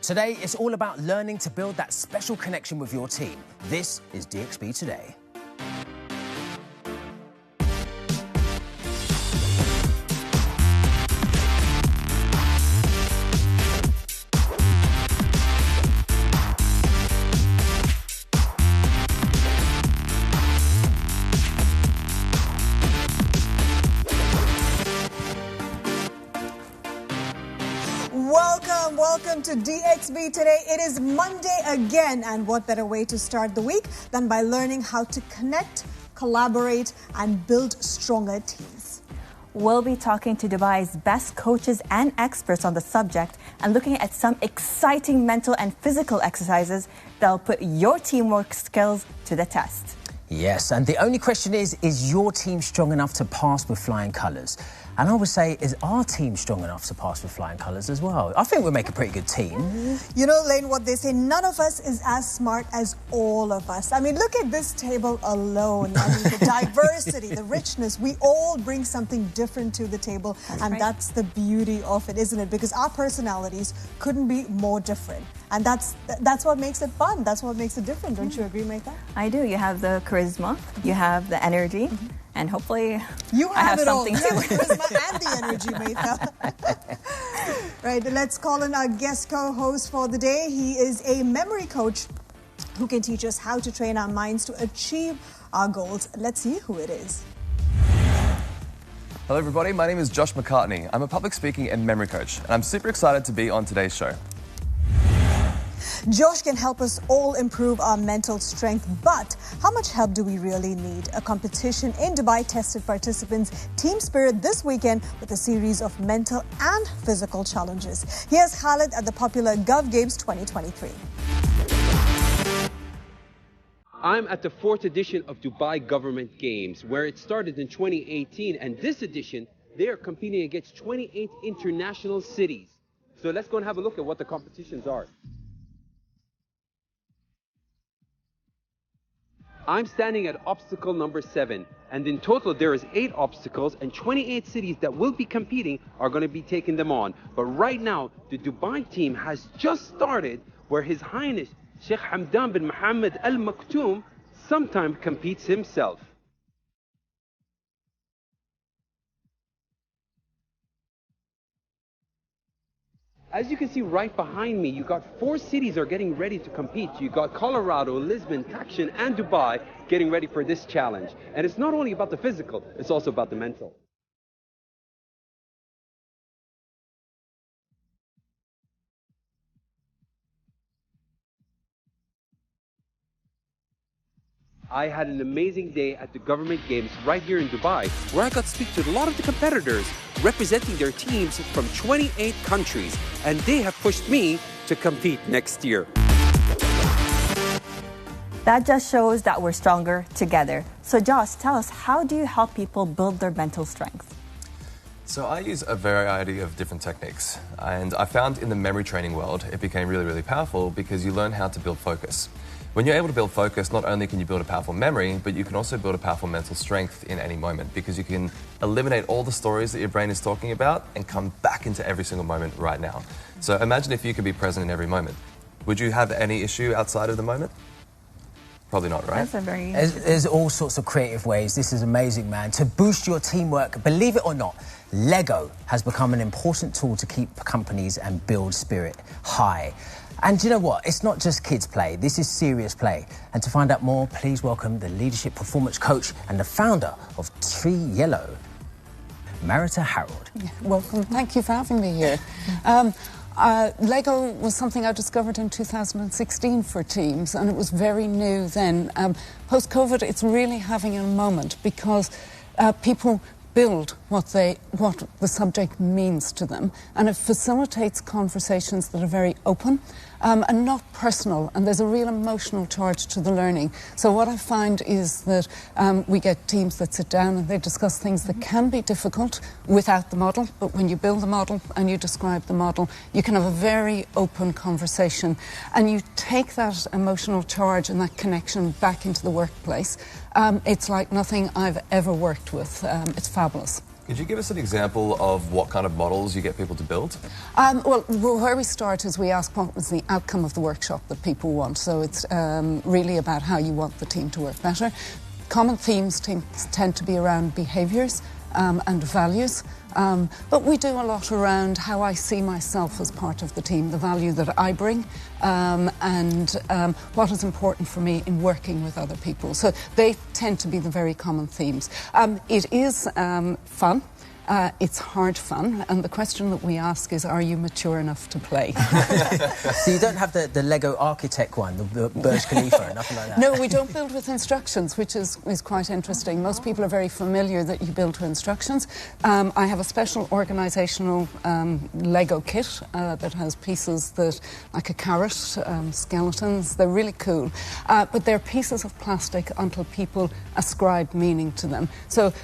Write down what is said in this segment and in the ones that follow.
Today, it's all about learning to build that special connection with your team. This is DXB Today. Welcome to DXB Today. It is Monday again, and what better way to start the week than by learning how to connect, collaborate, and build stronger teams. We'll be talking to Dubai's best coaches and experts on the subject and looking at some exciting mental and physical exercises that'll put your teamwork skills to the test. Yes, and the only question is your team strong enough to pass with flying colours? And I would say, is our team strong enough to pass with flying colours as well? I think we'll make a pretty good team. You know, Lane, what they say, none of us is as smart as all of us. I mean, look at this table alone. I mean, the diversity, the richness, we all bring something different to the table. That's the beauty of it, isn't it? Because our personalities couldn't be more different. And that's what makes it fun. That's what makes it different. Don't you agree, Maitha? I do. You have the charisma, you have the energy, and hopefully I have something too. You have the charisma and the energy, Maitha. Right, let's call in our guest co-host for the day. He is a memory coach who can teach us how to train our minds to achieve our goals. Let's see who it is. Hello everybody, my name is Josh McCartney. I'm a public speaking and memory coach, and I'm super excited to be on today's show. Josh can help us all improve our mental strength, but how much help do we really need? A competition in Dubai tested participants' team spirit this weekend with a series of mental and physical challenges. Here's Khalid at the popular Gov Games 2023. I'm at the 4th edition of Dubai Government Games, where it started in 2018, and this edition, they are competing against 28 international cities. So let's go and have a look at what the competitions are. I'm standing at obstacle number 7, and in total there is 8 obstacles, and 28 cities that will be competing are going to be taking them on. But right now, the Dubai team has just started, where His Highness Sheikh Hamdan bin Mohammed Al Maktoum sometimes competes himself. As you can see right behind me, you got 4 cities are getting ready to compete. You got Colorado, Lisbon, Takshan, and Dubai getting ready for this challenge. And it's not only about the physical, it's also about the mental. I had an amazing day at the Government Games right here in Dubai, where I got to speak to a lot of the competitors representing their teams from 28 countries, and they have pushed me to compete next year. That just shows that we're stronger together. So Josh, tell us, how do you help people build their mental strength? So I use a variety of different techniques, and I found in the memory training world, it became really, really powerful because you learn how to build focus. When you're able to build focus, not only can you build a powerful memory, but you can also build a powerful mental strength in any moment, because you can eliminate all the stories that your brain is talking about and come back into every single moment right now. So imagine if you could be present in every moment. Would you have any issue outside of the moment? Probably not, right? That's a very... There's all sorts of creative ways. This is amazing, man. To boost your teamwork, believe it or not, Lego has become an important tool to keep companies and build spirit high. And you know what? It's not just kids' play. This is serious play. And to find out more, please welcome the leadership performance coach and the founder of Tree Yellow, Marita Harold. Welcome. Thank you for having me here. Lego was something I discovered in 2016 for teams, and it was very new then. Post-COVID, it's really having a moment because people build what the subject means to them, and it facilitates conversations that are very open and not personal, and there's a real emotional charge to the learning. So what I find is that we get teams that sit down and they discuss things that can be difficult without the model, but when you build the model and you describe the model, you can have a very open conversation, and you take that emotional charge and that connection back into the workplace. It's like nothing I've ever worked with. It's fabulous. Could you give us an example of what kind of models you get people to build? Well, where we start is we ask what was the outcome of the workshop that people want. So it's really about how you want the team to work better. Common themes tend to be around behaviours and values. But we do a lot around how I see myself as part of the team, the value that I bring, and what is important for me in working with other people. So they tend to be the very common themes. It is fun. It's hard fun, and the question that we ask is, are you mature enough to play? So you don't have the Lego architect one, the Burj Khalifa, nothing like that? No, we don't build with instructions, which is quite interesting. Most people are very familiar that you build to instructions. I have a special organisational Lego kit that has pieces that, like a carrot, skeletons. They're really cool. But they're pieces of plastic until people ascribe meaning to them. So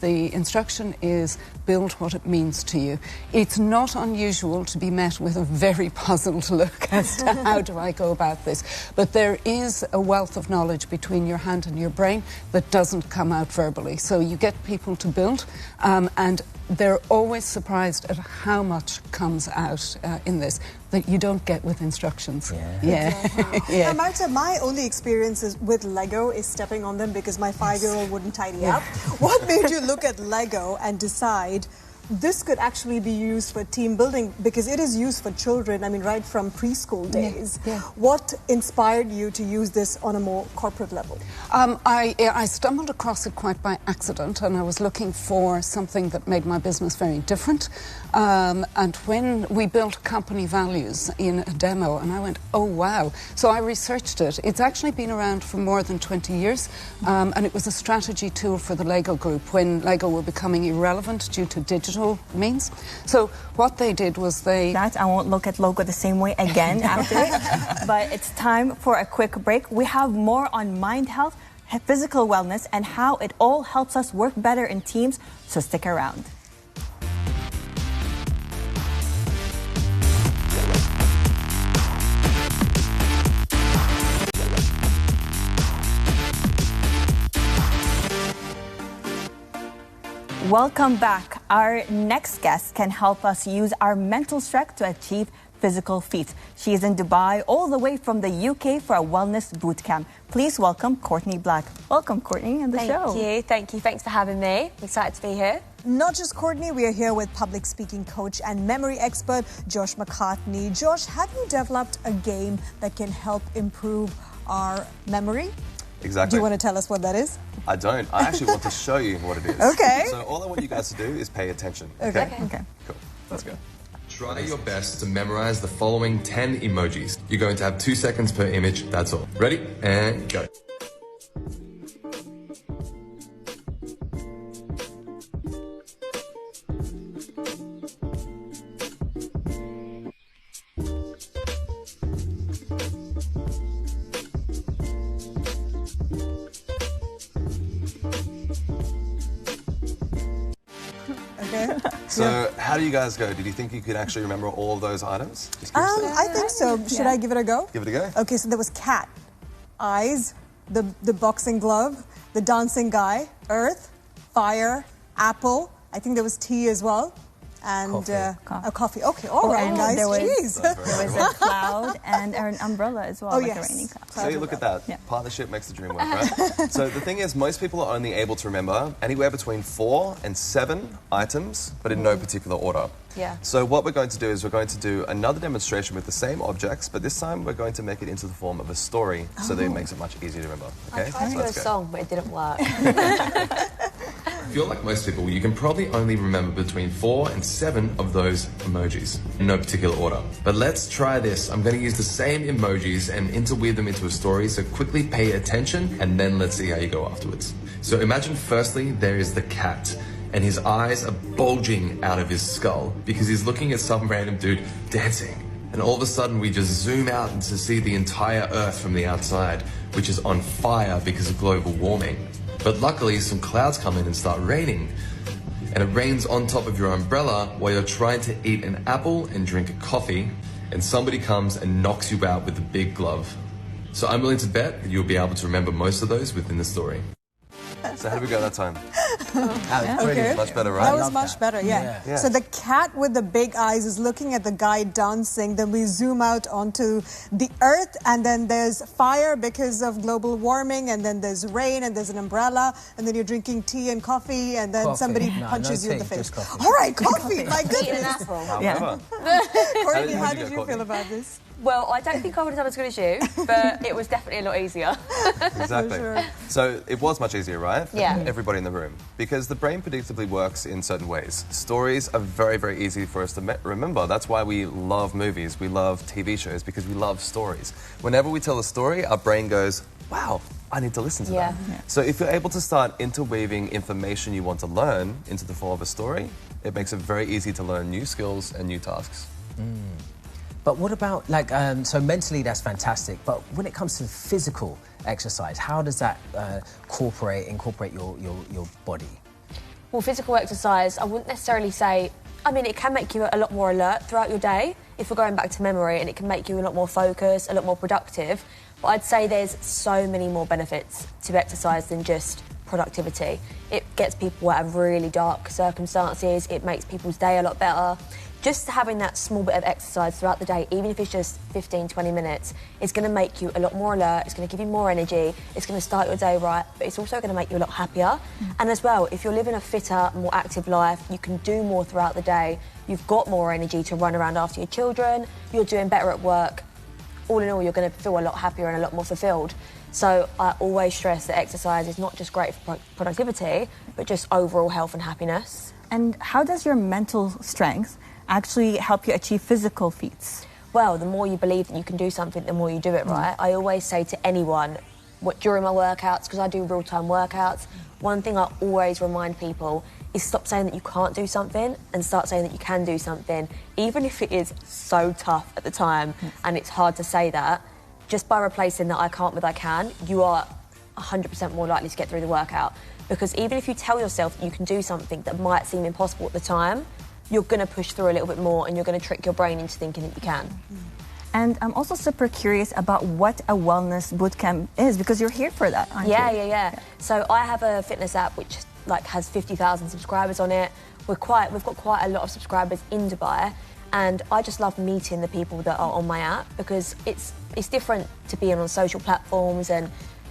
the instruction is build what it means to you. It's not unusual to be met with a very puzzled look as to how do I go about this. But there is a wealth of knowledge between your hand and your brain that doesn't come out verbally. So you get people to build and they're always surprised at how much comes out in this that you don't get with instructions. Now, Marta, my only experiences with Lego is stepping on them because my 5-year-old wouldn't tidy up. What made you look at Lego and decide this could actually be used for team building, because it is used for children, I mean, right from preschool days. What inspired you to use this on a more corporate level? I stumbled across it quite by accident, and I was looking for something that made my business very different. And when we built company values in a demo, and I went, oh, wow. So I researched it. It's actually been around for more than 20 years, and it was a strategy tool for the Lego group when Lego were becoming irrelevant due to digital means. So what they did was I won't look at logo the same way again after it. But it's time for a quick break. We have more on mind health, physical wellness, and how it all helps us work better in teams. So stick around. Welcome back. Our next guest can help us use our mental strength to achieve physical feats. She is in Dubai all the way from the UK for a wellness boot camp. Please welcome Courtney Black. Welcome, Courtney, on the show. Thank you. Thanks for having me. I'm excited to be here. Not just Courtney, we are here with public speaking coach and memory expert Josh McCartney. Josh, have you developed a game that can help improve our memory? Exactly. Do you want to tell us what that is? I don't. I actually want to show you what it is. Okay. So all I want you guys to do is pay attention. Okay. Cool. Let's go. Try your best to memorize the following 10 emojis. You're going to have 2 seconds per image. That's all. Ready? And go. So how do you guys go? Did you think you could actually remember all of those items? I think so. Should I give it a go? Give it a go. Okay, so there was cat, eyes, the boxing glove, the dancing guy, earth, fire, apple. I think there was tea as well. And a coffee. Okay, all right, guys. There was Jeez. a cloud and an umbrella as well, like a raining cloud. See, look at that. Partnership makes the dream work, right? So the thing is, most people are only able to remember anywhere between 4 and 7 items, but in no particular order. So what we're going to do is we're going to do another demonstration with the same objects, but this time we're going to make it into the form of a story, so that it makes it much easier to remember. Okay? I tried to do a song, but it didn't work. If you're like most people, you can probably only remember between 4 and 7 of those emojis, in no particular order. But let's try this. I'm going to use the same emojis and interweave them into a story, so quickly pay attention, and then let's see how you go afterwards. So imagine firstly, there is the cat, and his eyes are bulging out of his skull because he's looking at some random dude dancing. And all of a sudden, we just zoom out to see the entire Earth from the outside, which is on fire because of global warming. But luckily, some clouds come in and start raining. And it rains on top of your umbrella while you're trying to eat an apple and drink a coffee, and somebody comes and knocks you out with a big glove. So I'm willing to bet that you'll be able to remember most of those within the story. So how did we go that time? That was brilliant. Much better, right? That was much better, yeah. So the cat with the big eyes is looking at the guy dancing. Then we zoom out onto the earth, and then there's fire because of global warming, and then there's rain, and there's an umbrella, and then you're drinking tea and coffee, and then somebody punches you in the face. All right, coffee, my goodness. Courtney, how did you feel about this? Well, I don't think I would have done as good as you, but it was definitely a lot easier. Exactly. Sure. So it was much easier, right? For Yeah. everybody in the room. Because the brain predictably works in certain ways. Stories are very, very easy for us to remember. That's why we love movies, we love TV shows, because we love stories. Whenever we tell a story, our brain goes, wow, I need to listen to that. So if you're able to start interweaving information you want to learn into the form of a story, it makes it very easy to learn new skills and new tasks. But what about, like, so mentally that's fantastic, but when it comes to physical exercise, how does that incorporate your body? Well, physical exercise, I wouldn't necessarily say... I mean, it can make you a lot more alert throughout your day, if we're going back to memory, and it can make you a lot more focused, a lot more productive. But I'd say there's so many more benefits to exercise than just productivity. It gets people out of really dark circumstances, it makes people's day a lot better. Just having that small bit of exercise throughout the day, even if it's just 15, 20 minutes, is going to make you a lot more alert, it's going to give you more energy, it's going to start your day right, but it's also going to make you a lot happier. And as well, if you're living a fitter, more active life, you can do more throughout the day, you've got more energy to run around after your children, you're doing better at work. All in all, you're going to feel a lot happier and a lot more fulfilled. So I always stress that exercise is not just great for productivity, but just overall health and happiness. And how does your mental strength actually help you achieve physical feats? Well, the more you believe that you can do something, the more you do it, right? I always say to anyone, during my workouts, because I do real-time workouts, one thing I always remind people is stop saying that you can't do something and start saying that you can do something, even if it is so tough at the time and it's hard to say that. Just by replacing that I can't with I can, you are 100% more likely to get through the workout. Because even if you tell yourself that you can do something that might seem impossible at the time, you're going to push through a little bit more and you're going to trick your brain into thinking that you can. And I'm also super curious about what a wellness bootcamp is, because you're here for that, aren't you? Yeah. So I have a fitness app which has 50,000 subscribers on it. We've got quite a lot of subscribers in Dubai, and I just love meeting the people that are on my app, because it's different to being on social platforms and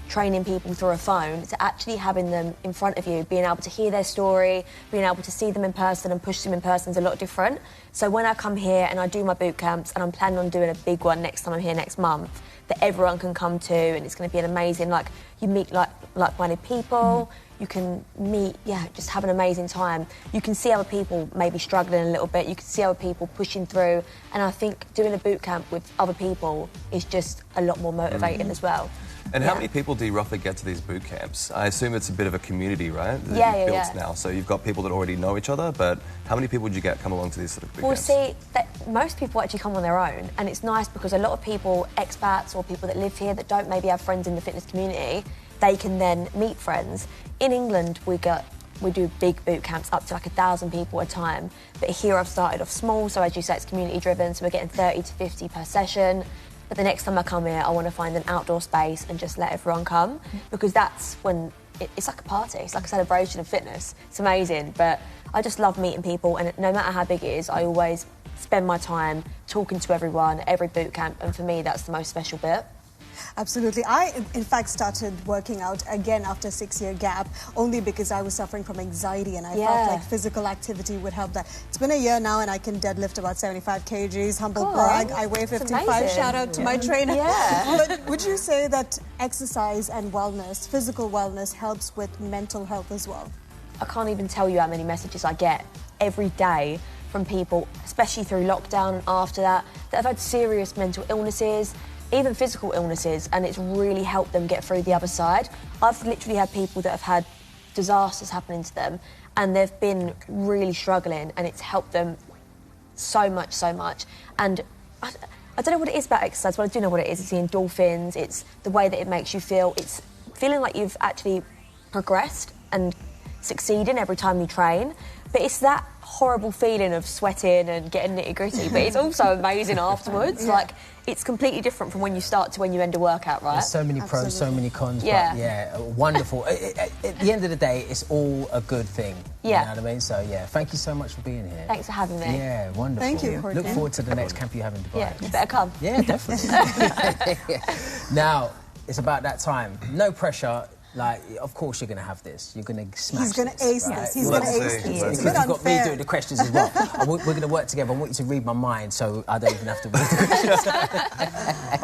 training people through a phone, to actually having them in front of you, being able to hear their story, being able to see them in person and push them in person is a lot different. So when I come here and I do my boot camps, and I'm planning on doing a big one next time I'm here next month, that everyone can come to, and it's going to be an amazing, you meet like-minded people, you can meet, just have an amazing time. You can see other people maybe struggling a little bit, you can see other people pushing through, and I think doing a boot camp with other people is just a lot more motivating as well. And how many people do you roughly get to these boot camps? I assume it's a bit of a community, right? That you've built now. So you've got people that already know each other, but how many people would you get come along to these sort of boot camps? Well, see, most people actually come on their own, and it's nice because a lot of people, expats or people that live here that don't maybe have friends in the fitness community, they can then meet friends. In England, we do big boot camps up to 1,000 people at a time, but here I've started off small, so as you say, it's community driven, so we're getting 30 to 50 per session. But the next time I come here, I want to find an outdoor space and just let everyone come, because that's when it's like a party. It's like a celebration of fitness. It's amazing. But I just love meeting people, and no matter how big it is, I always spend my time talking to everyone at every boot camp, and for me, that's the most special bit. Absolutely. I, in fact, started working out again after a 6-year gap, only because I was suffering from anxiety, and I felt like physical activity would help that. It's been a year now, and I can deadlift about 75 kgs, humble brag. I weigh 55, shout out to my trainer. But would you say that exercise and wellness, physical wellness, helps with mental health as well? I can't even tell you how many messages I get every day from people, especially through lockdown and after that have had serious mental illnesses, even physical illnesses, and it's really helped them get through the other side. I've literally had people that have had disasters happening to them, and they've been really struggling, and it's helped them so much. And I don't know what it is about exercise, but I do know what it is. It's the endorphins, it's the way that it makes you feel. It's feeling like you've actually progressed and succeeding every time you train. But it's that horrible feeling of sweating and getting nitty-gritty, but it's also amazing afterwards. Like, it's completely different from when you start to when you end a workout, right? There's so many pros, so many cons, Yeah. but yeah, wonderful. At the end of the day, it's all a good thing. Yeah. You know what I mean? So yeah, thank you so much for being here. Thanks for having me. Yeah, wonderful. Thank you, Look forward to the next camp you have in Dubai. Yeah, you better come. Yeah, definitely. Now, it's about that time. No pressure. Like, of course you're going to have this. You're going to smash He's going to this, ace right? this. He's going to ace this. Because It's a you've bit got me unfair. doing the questions as well. We're going to work together. I want you to read my mind so I don't even have to read the questions.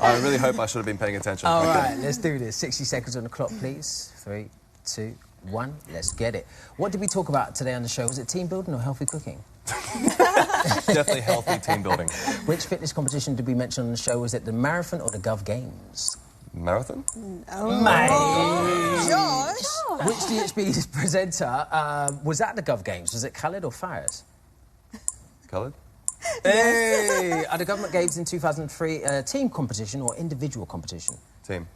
I really hope I should have been paying attention. All right, let's do this. 60 seconds on the clock, please. 3, 2, 1. Let's get it. What did we talk about today on the show? Was it team building or healthy cooking? Definitely healthy team building. Which fitness competition did we mention on the show? Was it the marathon or the Gov Games? Marathon? Josh! Which DXB presenter was at the Gov Games? Was it Khaled or Faraz? Coloured? Hey! Are the government games in 2003 a team competition or individual competition? Team.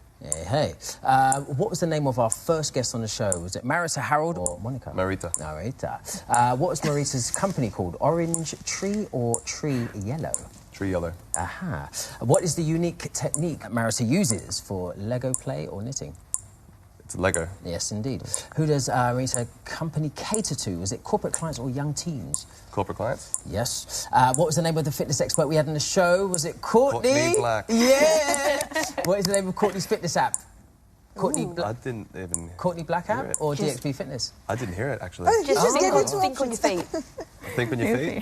Hey. What was the name of our first guest on the show? Was it Marisa, Harold or Monica? Marita. Marita. What was Marita's company called? Orange Tree or Tree Yellow? Tree yellow. Aha. What is the unique technique Marisa uses for Lego play or knitting? It's Lego. Yes, indeed. Who does Marita's company cater to? Was it corporate clients or young teens? Corporate clients. Yes. What was the name of the fitness expert we had on the show? Was it Courtney? Courtney Black. Yeah. What is the name of Courtney's fitness app? Courtney I didn't even... Courtney Black hear app it. or DXB Fitness? I didn't hear it, actually. Just get you two Think on your feet. Think on your feet?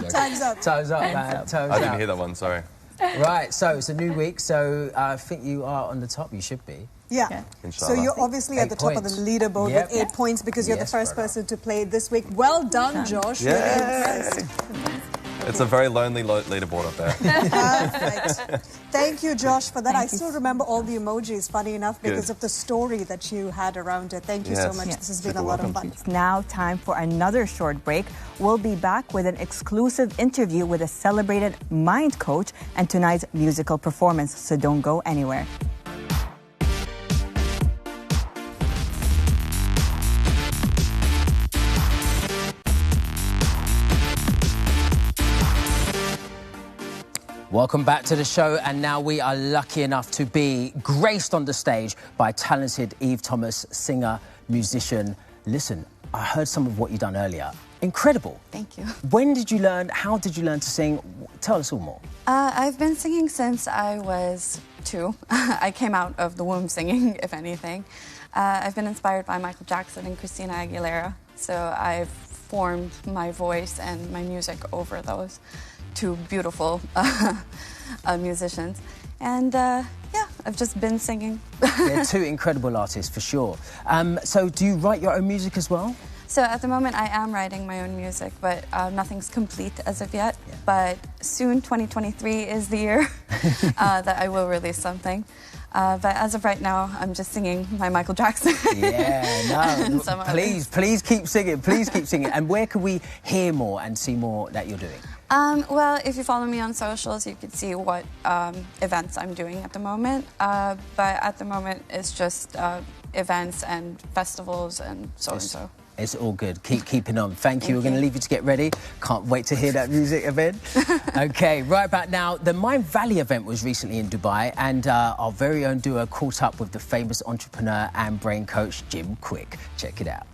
Time's up. Time's up, man. Time's I didn't up. hear that one, sorry. Right, so it's a new week, so I think you are on the top. You should be. Yeah. Okay. So Inshallah. you're obviously at the top of the leaderboard Yep. with 8 points because you're Yes, the first brother. person to play this week. Well done, Josh. Really impressed. It's a very lonely leaderboard up there. Perfect. Thank you, Josh, for that. I Thank you still so remember all the emojis, funny enough, because Good. of the story that you had around it. Thank you so Yes. much. Yeah. This has been Super a lot of welcome. fun. It's now time for another short break. We'll be back with an exclusive interview with a celebrated mind coach and tonight's musical performance, so don't go anywhere. Welcome back to the show, and now we are lucky enough to be graced on the stage by talented Eve Thomas, singer, musician. Listen, I heard some of what you done earlier. Incredible. Thank you. When did you learn? How did you learn to sing? Tell us all more. I've been singing since I was 2. I came out of the womb singing, if anything. I've been inspired by Michael Jackson and Christina Aguilera, so I've formed my voice and my music over those 2 beautiful musicians. And yeah, I've just been singing. They're 2 incredible artists, for sure. So do you write your own music as well? So at the moment I am writing my own music, but nothing's complete as of yet. Yeah. But soon, 2023 is the year that I will release something. But as of right now, I'm just singing my Michael Jackson. Yeah, no. Some Please keep singing. Please keep singing. And where can we hear more and see more that you're doing? Well, if you follow me on socials, you can see what events I'm doing at the moment. But at the moment, it's just events and festivals and so and so. It's all good. Keep keeping on. Thank you. We're going to leave you to get ready. Can't wait to hear that music event. OK, right about now, the Mind Valley event was recently in Dubai, and our very own duo caught up with the famous entrepreneur and brain coach, Jim Quick. Check it out.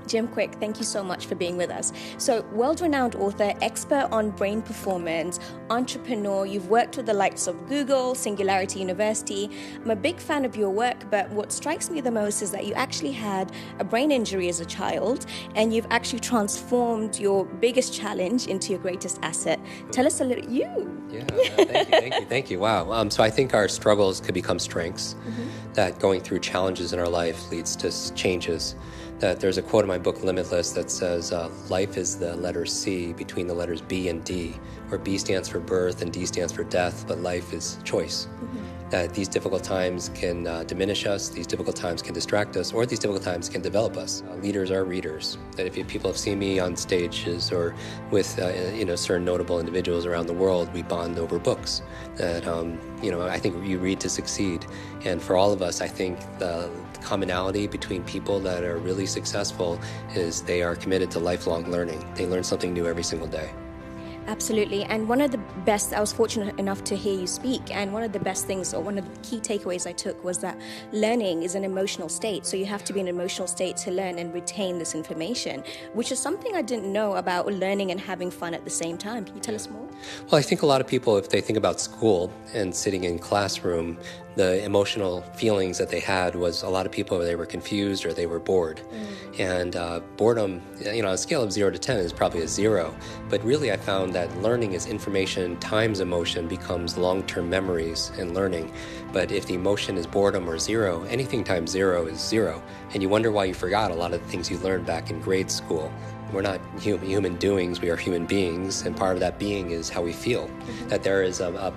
Jim Quick, thank you so much for being with us. So, world-renowned author, expert on brain performance, entrepreneur, you've worked with the likes of Google, Singularity University. I'm a big fan of your work, but what strikes me the most is that you actually had a brain injury as a child, and you've actually transformed your biggest challenge into your greatest asset. Tell us a little, Thank you. Wow. So I think our struggles could become strengths, that going through challenges in our life leads to changes that there's a quote in my book, Limitless, that says, life is the letter C between the letters B and D, where B stands for birth and D stands for death, but life is choice. That these difficult times can diminish us, these difficult times can distract us, or these difficult times can develop us. Leaders are readers. That if people have seen me on stages or with certain notable individuals around the world, we bond over books. That I think you read to succeed. And for all of us, I think the commonality between people that are really successful is they are committed to lifelong learning. They learn something new every single day. Absolutely. And one of the best, I was fortunate enough to hear you speak, and one of the best things, or one of the key takeaways I took, was that learning is an emotional state. So you have to be in an emotional state to learn and retain this information, which is something I didn't know about learning and having fun at the same time. Can you tell us more? Well, I think a lot of people, if they think about school and sitting in classroom, the emotional feelings that they had was a lot of people, they were confused or they were bored. And boredom, on a scale of 0 to 10 is probably a 0. But really I found that learning is information times emotion becomes long-term memories and learning. But if the emotion is boredom or 0, anything times 0 is 0. And you wonder why you forgot a lot of the things you learned back in grade school. We're not human doings, we are human beings, and part of that being is how we feel. That there is a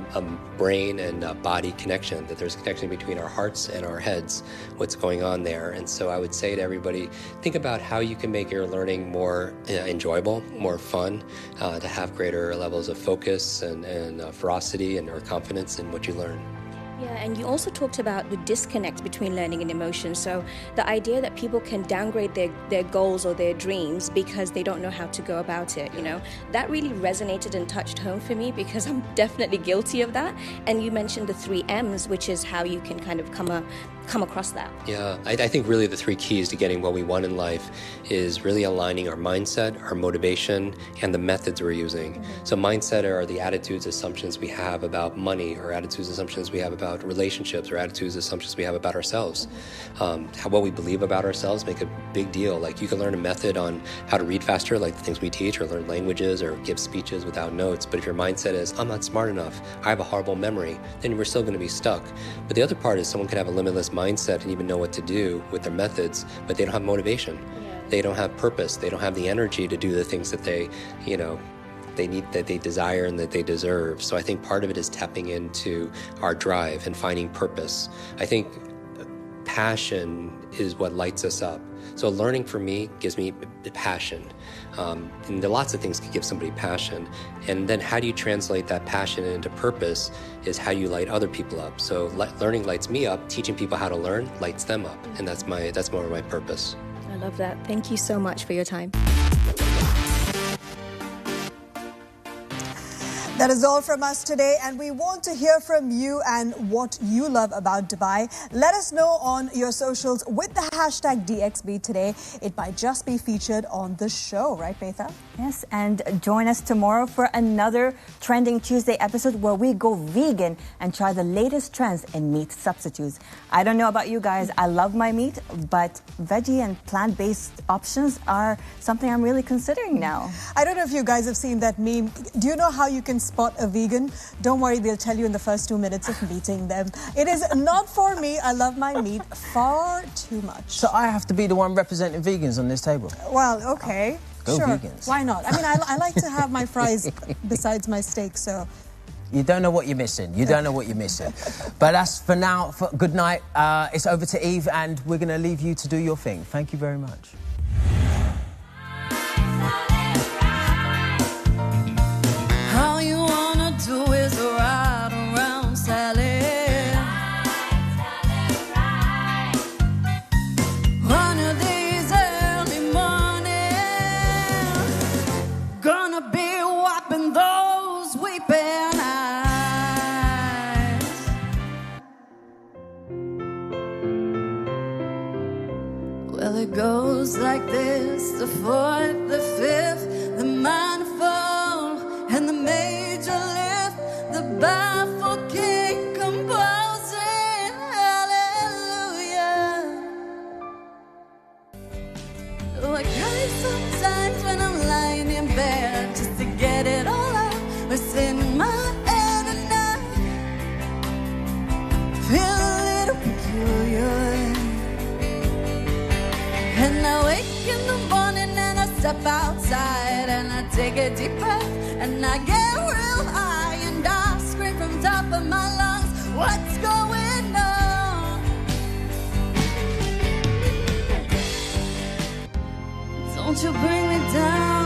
brain and a body connection, that there's a connection between our hearts and our heads, what's going on there. And so I would say to everybody, think about how you can make your learning more enjoyable, more fun, to have greater levels of focus and ferocity or confidence in what you learn. Yeah, and you also talked about the disconnect between learning and emotion. So the idea that people can downgrade their goals or their dreams because they don't know how to go about it, that really resonated and touched home for me, because I'm definitely guilty of that. And you mentioned the 3 M's, which is how you can kind of come across that. Yeah, I think really the 3 keys to getting what we want in life is really aligning our mindset, our motivation, and the methods we're using. So mindset are the attitudes, assumptions we have about money, or attitudes, assumptions we have about relationships, or attitudes, assumptions we have about ourselves. What we believe about ourselves make a big deal. Like you can learn a method on how to read faster, like the things we teach, or learn languages, or give speeches without notes. But if your mindset is, I'm not smart enough, I have a horrible memory, then we're still going to be stuck. But the other part is someone could have a limitless mindset and even know what to do with their methods, but they don't have motivation. They don't have purpose. They don't have the energy to do the things that they need, that they desire and that they deserve. So I think part of it is tapping into our drive and finding purpose. I think passion is what lights us up. So learning for me gives me passion. And there are lots of things that give somebody passion. And then how do you translate that passion into purpose is how you light other people up. So learning lights me up, teaching people how to learn lights them up. And that's more of my purpose. I love that. Thank you so much for your time. That is all from us today, and we want to hear from you and what you love about Dubai. Let us know on your socials with the hashtag DXB Today. It might just be featured on the show, right, Betha? Yes, and join us tomorrow for another Trending Tuesday episode where we go vegan and try the latest trends in meat substitutes. I don't know about you guys, I love my meat, but veggie and plant-based options are something I'm really considering now. I don't know if you guys have seen that meme. Do you know how you can spot a vegan? Don't worry, they'll tell you in the first 2 minutes of meeting them. It is not for me. I love my meat far too much. So I have to be the one representing vegans on this table? Well, okay. Go sure. vegans. Why not? I mean, I like to have my fries besides my steak, so... You don't know what you're missing. You don't know what you're missing. But that's for now. Good night. It's over to Eve, and we're going to leave you to do your thing. Thank you very much. All you wanna do is ride around, Sally. One of these early mornings, gonna be wiping those weeping eyes. Well, it goes like this: the 4th, the 5th, the manifold, and the major lift, the baffled king composing hallelujah. Oh, I cry sometimes when I'm lying in bed just to get it all out what's in my head, and I feel a little peculiar, and I wake step outside and I take a deep breath and I get real high and I scream from top of my lungs, what's going on? Don't you bring me down.